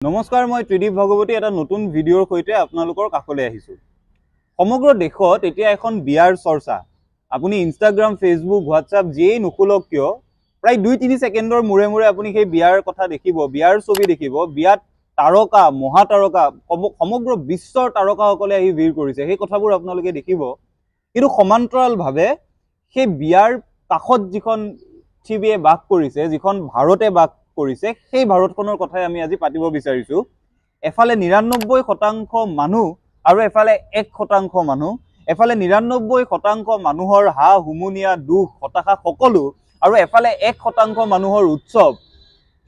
নমস্কাৰ, মই ত্ৰিদীপ ভগৱতী এটা নতুন ভিডিঅ'ৰ সৈতে আপোনালোকৰ কাষলৈ আহিছোঁ। সমগ্ৰ দেশত এতিয়া এখন বিয়াৰ চৰ্চা। আপুনি ইনষ্টাগ্ৰাম, ফেচবুক, হোৱাটছআপ যিয়েই নুখুলক কিয়, প্ৰায় 2-3 ছেকেণ্ডৰ মূৰে মূৰে আপুনি সেই বিয়াৰ কথা দেখিব, বিয়াৰ ছবি দেখিব। বিয়াত তাৰকা, মহাতাৰকা, সমগ্ৰ বিশ্বৰ তাৰকাসকলে আহি ভিৰ কৰিছে, সেই কথাবোৰ আপোনালোকে দেখিব। কিন্তু সমান্তৰালভাৱে সেই বিয়াৰ কাষত যিখন পৃথিৱীয়ে বাস কৰিছে, যিখন ভাৰতে বাস কৰিছে, সেই ভাৰতখনৰ কথাই আমি আজি পাতিব বিচাৰিছো। এফালে 99% মানুহ আৰু এফালে 1% মানুহ, এফালে 99% মানুহৰ হা হুমুনিয়া, দুখ, হতাশা সকলো, আৰু এফালে 1% মানুহৰ উৎসৱ।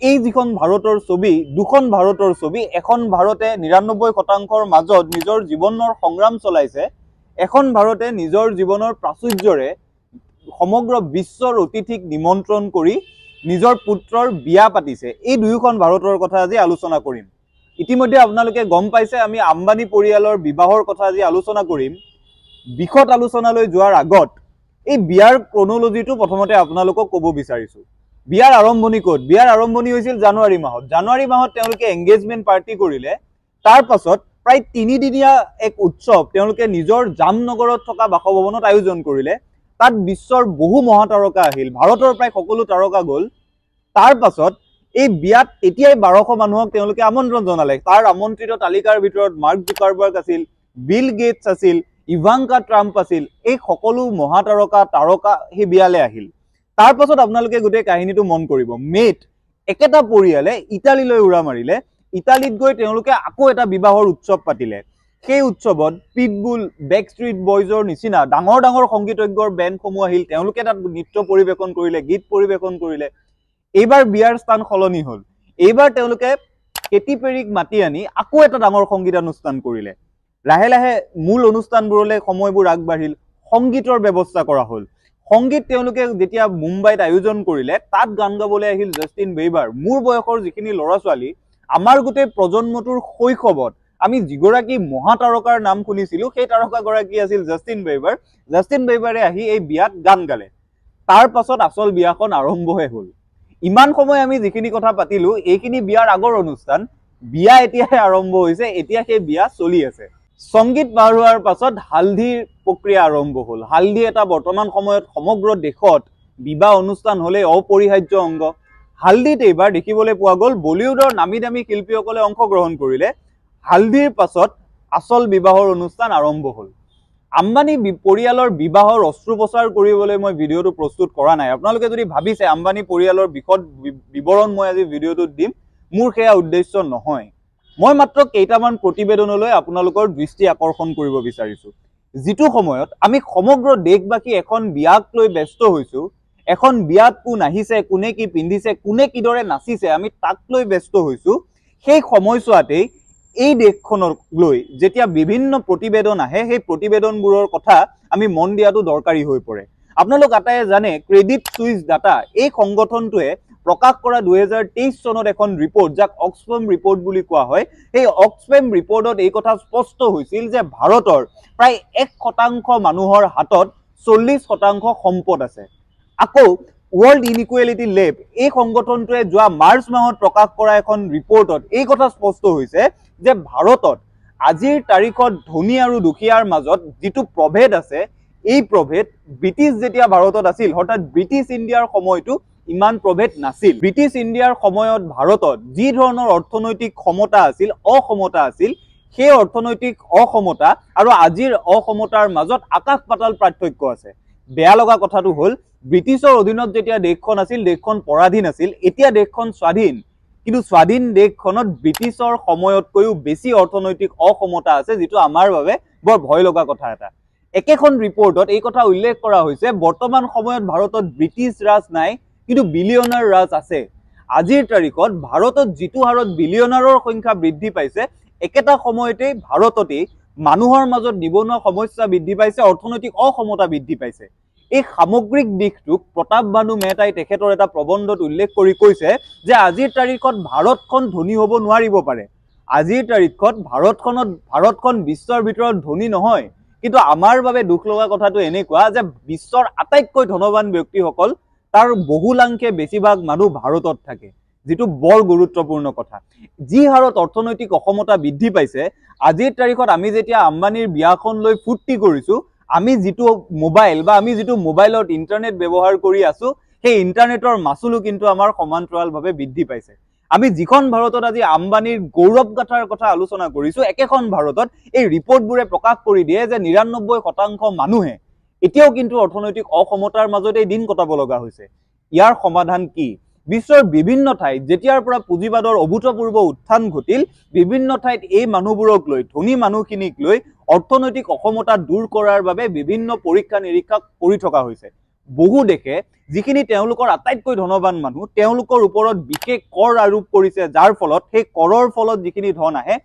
এই যিখন ভাৰতৰ ছবি, দুখন ভাৰতৰ ছবি। এখন ভাৰতে 99%ৰ মাজত নিজৰ জীৱনৰ সংগ্ৰাম চলাইছে, এখন ভাৰতে নিজৰ জীৱনৰ প্ৰাচুৰ্যৰে সমগ্ৰ বিশ্বৰ অতিথিক নিমন্ত্ৰণ কৰি নিজৰ পুত্ৰৰ বিয়া পাতিছে। এই দুয়োখন ভাৰতৰ কথা আজি আলোচনা কৰিম। ইতিমধ্যে আপোনালোকে গম পাইছে, আমি আম্বানী পৰিয়ালৰ বিবাহৰ কথা আজি আলোচনা কৰিম। বিশদ আলোচনালৈ যোৱাৰ আগত এই বিয়াৰ ক্ৰনলজিটো প্ৰথমতে আপোনালোকক ক'ব বিচাৰিছো। বিয়াৰ আৰম্ভণি ক'ত? বিয়াৰ আৰম্ভণি হৈছিল জানুৱাৰী মাহত। জানুৱাৰী মাহত তেওঁলোকে এংগেজমেণ্ট পাৰ্টি কৰিলে। তাৰ পাছত প্ৰায় 3 দিনীয়া এক উৎসৱ তেওঁলোকে নিজৰ জামনগৰত থকা বাসভৱনত আয়োজন কৰিলে। তাত বিশ্বৰ বহু মহাতাৰকা আহিল, ভাৰতৰ প্ৰায় সকলো তাৰকা গ'ল। তাৰ পাছত এই বিয়াত এতিয়াই 1200 মানুহক তেওঁলোকে আমন্ত্ৰণ জনালে। তাৰ আমন্ত্ৰিত তালিকাৰ ভিতৰত মাৰ্ক জুকাৰবাৰ্গ আছিল, বিল গেটছ আছিল, ইভাংকা ট্ৰাম্প আছিল। এই সকলো মহাতাৰকা সেই বিয়ালৈ আহিল। তাৰ পাছত আপোনালোকে গোটেই কাহিনীটো মন কৰিব। মে'ত একেটা পৰিয়ালে ইটালীলৈ উৰা মাৰিলে। ইটালীত গৈ তেওঁলোকে আকৌ এটা বিবাহৰ উৎসৱ পাতিলে। সেই উৎসৱত পিটবুল, বেকষ্ট্ৰীট বয়জৰ নিচিনা ডাঙৰ ডাঙৰ সংগীতজ্ঞৰ বেণ্ডসমূহ আহিল। তেওঁলোকে তাত নৃত্য পৰিৱেশন কৰিলে, গীত পৰিৱেশন কৰিলে। এইবাৰ বিয়াৰ স্থান সলনি হ'ল। এইবাৰ তেওঁলোকে কেটি পেৰীক মাতি আনি আকৌ এটা ডাঙৰ সংগীতানুষ্ঠান কৰিলে। লাহে লাহে মূল অনুষ্ঠানবোৰলৈ সময়বোৰ আগবাঢ়িল, সংগীতৰ ব্যৱস্থা কৰা হ'ল। সংগীত তেওঁলোকে যেতিয়া মুম্বাইত আয়োজন কৰিলে, তাত গান গাবলৈ আহিল জাষ্টিন বেইবাৰ। মোৰ বয়সৰ যিখিনি ল'ৰা ছোৱালী, আমাৰ গোটেই প্ৰজন্মটোৰ শৈশৱত আমি যিগৰাকী মহাতাৰকাৰ নাম শুনিছিলো, সেই তাৰকাগৰাকী আছিল জাষ্টিন বেইবাৰ। জাষ্টিন বেইবাৰে আহি এই বিয়াত গান গালে। তাৰ পাছত আচল বিয়াখন আৰম্ভহে হ'ল। ইমান সময় আমি যিখিনি কথা পাতিলো, এইখিনি বিয়াৰ আগৰ অনুষ্ঠান। বিয়া এতিয়াহে আৰম্ভ হৈছে, এতিয়া সেই বিয়া চলি আছে। সংগীত পাৰ হোৱাৰ পাছত হালধিৰ প্ৰক্ৰিয়া আৰম্ভ হ'ল। হালধি এটা বৰ্তমান সময়ত সমগ্ৰ দেশত বিবাহ অনুষ্ঠান হ'লে অপৰিহাৰ্য অংগ। হালধিত এইবাৰ দেখিবলৈ পোৱা গ'ল বলিউডৰ নামী দামী শিল্পীসকলে অংশগ্ৰহণ কৰিলে। হালধিৰ পাছত আচল বিবাহৰ অনুষ্ঠান আৰম্ভ হ'ল। আম্বানী পৰিয়ালৰ বিবাহৰ অস্ত্ৰোপচাৰ কৰিবলৈ মই ভিডিঅ'টো প্ৰস্তুত কৰা নাই। আপোনালোকে যদি ভাবিছে আম্বানী পৰিয়ালৰ বিশদ বিৱৰণ মই আজি ভিডিঅ'টোত দিম, মোৰ সেয়া উদ্দেশ্য নহয়। মই মাত্ৰ কেইটামান প্ৰতিবেদনলৈ আপোনালোকৰ দৃষ্টি আকৰ্ষণ কৰিব বিচাৰিছো। যিটো সময়ত আমি সমগ্ৰ দেশবাসী এখন বিয়াক লৈ ব্যস্ত হৈছো, এখন বিয়াত কোন আহিছে, কোনে কি পিন্ধিছে, কোনে কিদৰে নাচিছে, আমি তাক লৈ ব্যস্ত হৈছো, সেই সময়ছোৱাতেই এই দেশখনক লৈ যেতিয়া বিভিন্ন প্ৰতিবেদন আহে, সেই প্ৰতিবেদনবোৰৰ কথা আমি মন দিয়াটো দৰকাৰী হৈ পৰে। আপোনালোক আটাইয়ে জানে, ক্ৰেডিট ছুইচ ডাটা এই সংগঠনটোৱে প্ৰকাশ কৰা 2023 চনত এখন ৰিপৰ্ট, যাক অক্সফেম ৰিপৰ্ট বুলি কোৱা হয়, সেই অক্সফেম ৰিপৰ্টত এই কথা স্পষ্ট হৈছিল যে ভাৰতৰ প্ৰায় 1% মানুহৰ হাতত 40% সম্পদ আছে। আকৌ ৱৰ্ল্ড ইনইকুৱেলিটি লেব এই সংগঠনটোৱে যোৱা মাৰ্চ মাহত প্ৰকাশ কৰা এখন ৰিপৰ্টত এই কথা স্পষ্ট হৈছে যে ভাৰতত আজিৰ তাৰিখত ধনী আৰু দুখীয়াৰ মাজত যিটো প্ৰভেদ আছে, এই প্ৰভেদ ব্ৰিটিছ যেতিয়া ভাৰতত আছিল, অৰ্থাৎ ব্ৰিটিছ ইণ্ডিয়াৰ সময়টো ইমান প্ৰভেদ নাছিল। ব্ৰিটিছ ইণ্ডিয়াৰ সময়ত ভাৰতত যি ধৰণৰ অৰ্থনৈতিক সমতা আছিল, অসমতা আছিল, সেই অৰ্থনৈতিক অসমতা আৰু আজিৰ অসমতাৰ মাজত আকাশ পাতাল পাৰ্থক্য আছে। বেয়া লগা কথাটো হ'ল, ব্ৰিটিছৰ অধীনত যেতিয়া দেশখন আছিল, দেশখন পৰাধীন আছিল। এতিয়া দেশখন স্বাধীন, কিন্তু স্বাধীন দেশখনত ব্ৰিটিছৰ সময়তকৈও বেছি অৰ্থনৈতিক অসমতা আছে, যিটো আমাৰ বাবে বৰ ভয় লগা কথা এটা। একেখন ৰিপৰ্টত এই কথা উল্লেখ কৰা হৈছে, বৰ্তমান সময়ত ভাৰতত ব্ৰিটিছ ৰাজ নাই, কিন্তু বিলিয়নাৰ ৰাজ আছে। আজিৰ তাৰিখত ভাৰতত যিটো হাৰত বিলিয়নাৰৰ সংখ্যা বৃদ্ধি পাইছে, একেটা সময়তেই ভাৰততেই মানুহৰ মাজত নিবনুৱা সমস্যা বৃদ্ধি পাইছে, অৰ্থনৈতিক অসমতা বৃদ্ধি পাইছে। এই সামগ্ৰিক দিশটোক প্ৰতাপ বানু মেহতাই তেখেতৰ এটা প্ৰবন্ধত উল্লেখ কৰি কৈছে যে আজিৰ তাৰিখত ভাৰতখন ধনী হ'ব নোৱাৰিব পাৰে। আজিৰ তাৰিখত ভাৰতখন বিশ্বৰ ভিতৰত ধনী নহয়, কিন্তু আমাৰ বাবে দুখ লগা কথাটো এনেকুৱা যে বিশ্বৰ আটাইতকৈ ধনৱান ব্যক্তিসকল তাৰ বহুলাংশে বেছিভাগ মানুহ ভাৰতত থাকে। যেটো বৰ গুৰুত্বপূৰ্ণ কথা যি হাৰত অৰ্থনৈতিক অসমতা বৃদ্ধি পাইছে আজিৰ তাৰিখত আমি যেতিয়া আম্বানীৰ বিয়াখন লৈ ফুৰ্তি কৰিছো আমি যেটো মোবাইল বা আমি যেটো মোবাইলত ইন্টাৰনেট ব্যৱহাৰ কৰি আছো সেই ইন্টাৰনেটৰ মাসুলো কিন্তু আমাৰ সমান্তৰালভাৱে বৃদ্ধি পাইছে আমি যিখন ভাৰতত আজি আম্বানীৰ গৌৰৱ গাথাৰ কথা আলোচনা কৰিছো একেখন ভাৰতত এই ৰিপৰ্টবোৰে প্ৰকাশ কৰি দিয়ে যে ৯৯% মানুহে এতিয়াও কিন্তু অৰ্থনৈতিক অসমতাৰ মাজতে দিন কটাব লগা হৈছে ইয়াৰ সমাধান কি বিশ্বৰ বিভিন্ন ঠাইত যেতিয়াৰ পৰা পুঁজিবাদৰ অভূতপূৰ্ব উত্থান ঘটিল বিভিন্ন ঠাইত এই মানুহবোৰক লৈ ধনী মানুহখিনিক লৈ অৰ্থনৈতিক অসমতা দূৰ কৰাৰ বাবে বিভিন্ন পৰীক্ষা নিৰীক্ষা কৰি থকা হৈছে বহু দেশে যিখিনি তেওঁলোকৰ আটাইতকৈ ধনবান মানুহ তেওঁলোকৰ ওপৰত বিশেষ কৰ আৰোপ কৰিছে যাৰ ফলত সেই কৰৰ ফলত যিখিনি ধন আহে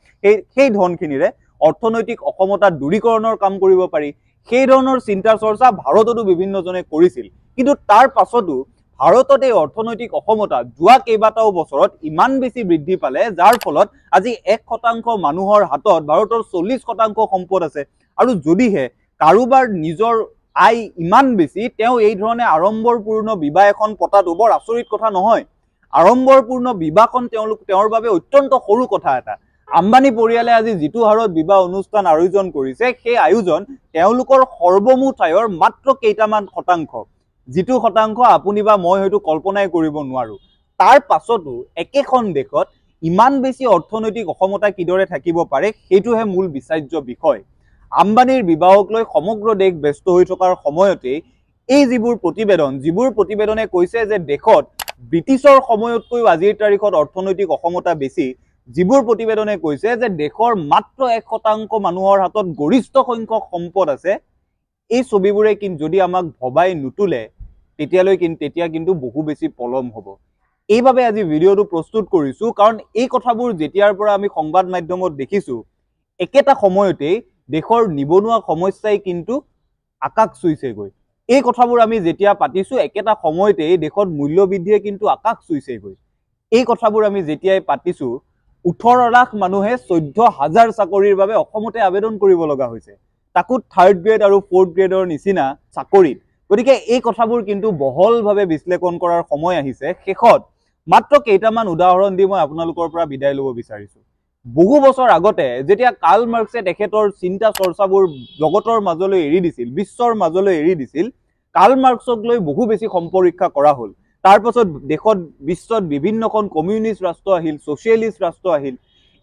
সেই ধনখিনিৰে অৰ্থনৈতিক অসমতা দূৰীকৰণৰ কাম কৰিব পাৰি সেই ধৰণৰ চিন্তা চৰ্চা ভাৰততো বিভিন্নজনে কৰিছিল কিন্তু তাৰ পাছতো ভাৰতত এই অৰ্থনৈতিক অসমতা যোৱা কেইবাটাও বছৰত ইমান বেছি বৃদ্ধি পালে যাৰ ফলত আজি 1% মানুহৰ হাতত ভাৰতৰ 40% সম্পদ আছে আৰু যদিহে কাৰোবাৰ নিজৰ আই ইমান বেছি তেওঁ এই ধৰণে আড়ম্বৰপূৰ্ণ বিবাহ এখন পতাটো বৰ আচৰিত কথা নহয় আড়ম্বৰপূৰ্ণ বিবাহখন তেওঁৰ বাবে অত্যন্ত সৰু কথা এটা আম্বানী পৰিয়ালে আজি যেটো হাৰত বিবাহ অনুষ্ঠান আয়োজন কৰিছে সেই আয়োজন তেওঁলোকৰ সৰ্বমুঠ আয়ৰ মাত্ৰ কেইটামান শতাংশ যেটো শতাংশ আপুনি বা মই হয়তো কল্পনাই কৰিব নোৱাৰো তাৰ পাছতো একেখন দেশত ইমান বেছি অৰ্থনৈতিক অসমতা কিদৰে থাকিব পাৰে হেতুহে মূল বিচাৰ্য বিষয় আম্বানীৰ বিবাহক লৈ সমগ্ৰ দেশ ব্যস্ত হৈ থকাৰ সময়তে এই যিবোৰ প্ৰতিবেদনে কৈছে যে দেশত ব্ৰিটিছৰ সময়তকৈ আজিৰ তাৰিখত অৰ্থনৈতিক অসমতা বেছি যিবোৰ প্ৰতিবেদনে কৈছে যে দেশৰ মাত্ৰ 1% মানুহৰ হাতত গৰিষ্ঠ সংখ্যক সম্পদ আছে এই ছবিবোৰে কিন্তু যদি আমাক ভবাই নুতুলে তেতিয়া কিন্তু বহু বেছি পলম হ'ব এইভাবে আজি ভিডিওটো প্ৰস্তুত কৰিছো কাৰণ এই কথাবোৰ যেতিয়াৰ পৰা আমি সংবাদ মাধ্যমত দেখিছো একেটা সময়তে দেশৰ নিবনুৱা সমস্যাই কিন্তু আকাশ চুইছে গৈ এই কথাবোৰ আমি যেতিয়া পাতিছো একেটা সময়তে দেশত মূল্য বৃদ্ধিয়ে কিন্তু আকাশ চুইছে গৈ এই কথাবোৰ আমি যেতিয়াই পাতিছো 18 লাখ মানুহে 14000 চাকৰিৰ বাবে অসমতে আবেদন কৰিব লগা হৈছে তাকো 3rd গ্ৰেড আৰু 4th গ্ৰেডৰ নিচিনা চাকৰিত গতিকে এই কথাবোৰ কিন্তু বহলভাৱে বিশ্লেষণ কৰাৰ সময় আহিছে শেষত মাত্ৰ কেইটামান উদাহৰণ দি মই আপোনালোকৰ পৰা বিদায় ল'ব বিচাৰিছো বহু বছৰ আগতে যেতিয়া কাৰ্ল মাৰ্কসে তেখেতৰ চিন্তা চৰ্চাবোৰ জগতৰ মাজলৈ এৰি দিছিল বিশ্বৰ মাজলৈ এৰি দিছিল কাৰ্ল মাৰ্কসক লৈ বহু বেছি সম্পৰীক্ষা কৰা হ'ল তাৰ পাছত দেশত বিশ্বত বিভিন্নখন কমিউনিষ্ট ৰাষ্ট্ৰ আহিল সোশিয়েলিষ্ট ৰাষ্ট্ৰ আহিল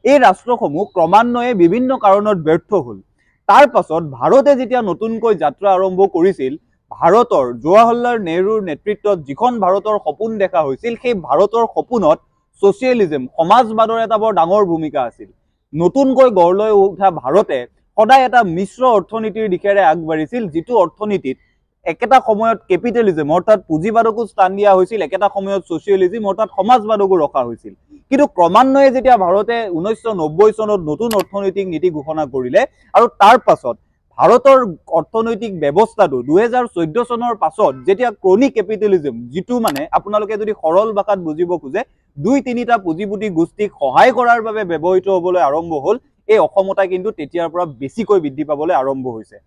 এই ৰাষ্ট্ৰসমূহ ক্ৰমান্বয়ে বিভিন্ন কাৰণত ব্যৰ্থ হ'ল তাৰ পাছত ভাৰতে যেতিয়া নতুনকৈ যাত্ৰা আৰম্ভ কৰিছিল ভাৰতৰ জৱাহৰলাল নেহৰুৰ নেতৃত্বত যিখন ভাৰতৰ সপোন দেখা হৈছিল সেই ভাৰতৰ সপোনত সোশিয়েলিজম সমাজবাদৰ এটা বৰ ডাঙৰ ভূমিকা আছিল নতুনকৈ গঢ় লৈ উঠা ভাৰতে সদায় এটা মিশ্ৰ অৰ্থনীতিৰ দিশেৰে আগবাঢ়িছিল যেটো অৰ্থনীতিত একেটা সময়ত ক্যাপিটালিজম অৰ্থাৎ পুঁজিবাদকো স্থান দিয়া হৈছিল একেটা সময়ত সোশিয়েলিজম অৰ্থাৎ সমাজবাদকো ৰখা হৈছিল কিন্তু ক্ৰমান্বয়ে যেতিয়া ভাৰতে 1990 চনত নতুন অৰ্থনৈতিক নীতি ঘোষণা কৰিলে আৰু তাৰ পাছত ভাৰতৰ অৰ্থনৈতিক ব্যৱস্থাটো 2014 চনৰ পাছত যেতিয়া ক্ৰনি ক্যাপিটালিজম যেটো মানে আপোনালোকে যদি সৰল ভাষাত বুজিব খোজে 2-3টা পুঁজিপতি গোষ্ঠীক সহায় কৰাৰ বাবে ব্যৱহৃত হ'বলৈ আৰম্ভ হ'ল এই অসমতা কিন্তু তেতিয়াৰ পৰা বেছিকৈ বৃদ্ধি পাবলৈ আৰম্ভ হৈছে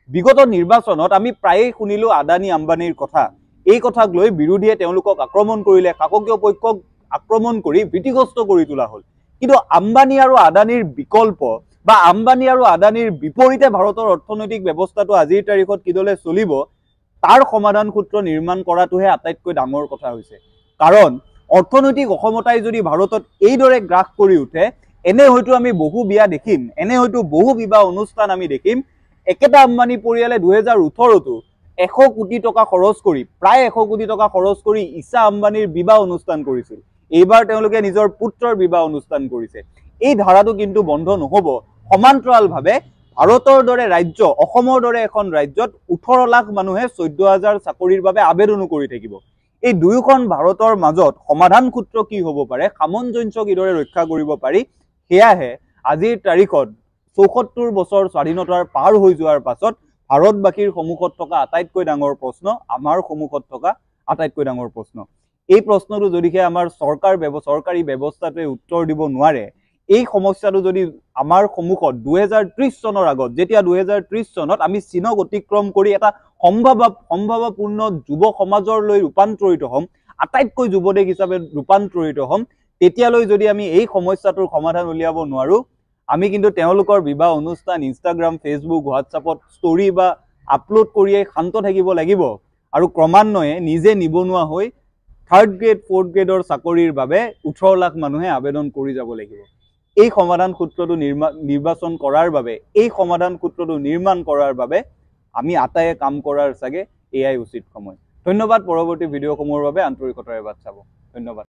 বিগত নিৰ্বাচনত আমি প্ৰায়ে শুনিলো আদানী আম্বানীৰ কথা এই কথাক লৈ বিৰোধীয়ে তেওঁলোকক আক্ৰমণ কৰিলে শাসকীয় পক্ষক আক্ৰমণ কৰি ভীতিগ্ৰস্ত কৰি তোলা হ'ল কিন্তু আম্বানী আৰু আদানীৰ বিকল্প বা আম্বানী আৰু আদানীৰ বিপৰীতে ভাৰতৰ অৰ্থনৈতিক ব্যৱস্থাটো আজিৰ তাৰিখত কিদলে চলিব তাৰ সমাধান সূত্ৰ নিৰ্মাণ কৰাটোহে আটাইতকৈ ডাঙৰ কথা হৈছে কাৰণ অৰ্থনৈতিক অসমতাই যদি ভাৰতত এইদৰে গ্ৰাস কৰি উঠে এনে হয়তো আমি বহু বিয়া দেখিম এনে হয়তো বহু বিবাহ অনুষ্ঠান আমি দেখিম একেটা আম্বানী পৰিয়ালে 2018 তো 100 কোটি টকা খৰচ কৰি প্ৰায় 100 কোটি টকা খৰচ কৰি ঈশা আম্বানীৰ বিবাহ অনুষ্ঠান কৰিছিল এইবাৰ তেওঁলোকে নিজৰ পুত্ৰৰ বিবাহ অনুষ্ঠান কৰিছে এই ধাৰাটো কিন্তু বন্ধ নহব সমান্তৰালভাৱে ভাৰতৰ দৰে ৰাজ্য অসমৰ দৰে এখন ৰাজ্যত 18 লাখ মানুহে 14000 চাকৰিৰ বাবে আবেদন কৰি থাকিব এই দুয়োখন ভাৰতৰ মাজত সমাধান সূত্ৰ কি হ'ব পাৰে সামঞ্জস্য কিদৰে ৰক্ষা কৰিব পাৰি হেয়াহে আজিৰ তাৰিখত ৭৪ বছৰ স্বাধীনতাৰ পাৰ হৈ যোৱাৰ পাছত ভাৰতবাসীৰ সন্মুখত থকা আটাইতকৈ ডাঙৰ প্ৰশ্ন আমাৰ সন্মুখত থকা আটাইতকৈ ডাঙৰ প্ৰশ্ন এই প্ৰশ্নটো যদিহে আমাৰ চৰকাৰী ব্যৱস্থাটোৱে উত্তৰ দিব নোৱাৰে এই সমস্যাটো যদি আমাৰ সন্মুখত 2030 চনৰ আগত যেতিয়া 2030 চনত আমি চীনক অতিক্ৰম কৰি এটা সম্ভাৱপূৰ্ণ যুৱ সমাজৰ লৈ ৰূপান্তৰিত হ'ম আটাইতকৈ যুৱদেশ হিচাপে ৰূপান্তৰিত হ'ম তেতিয়ালৈ যদি আমি এই সমস্যাটোৰ সমাধান উলিয়াব নোৱাৰো আমি কিন্তু তেওঁলোকৰ বিবাহ অনুষ্ঠান ইনষ্টাগ্ৰাম ফেচবুক হোৱাটছআপত ষ্টৰি বা আপলোড কৰিয়ে শান্ত থাকিব লাগিব আৰু ক্ৰমান্বয়ে নিজে নিবনুৱা হৈ 3rd গ্ৰেড 4th গ্ৰেডৰ চাকৰিৰ বাবে 18 লাখ মানুহে আবেদন কৰি যাব লাগিব এই সমাধান সূত্ৰটো নিৰ্বাচন কৰাৰ বাবে এই সমাধান সূত্ৰটো নিৰ্মাণ কৰাৰ বাবে আমি আটায়ে কাম কৰাৰ সাগে এআই উচিত সময় ধন্যবাদ পৰৱৰ্তী ভিডিঅ'সমূহৰ বাবে আন্তৰিকতাৰে বাট চাব ধন্যবাদ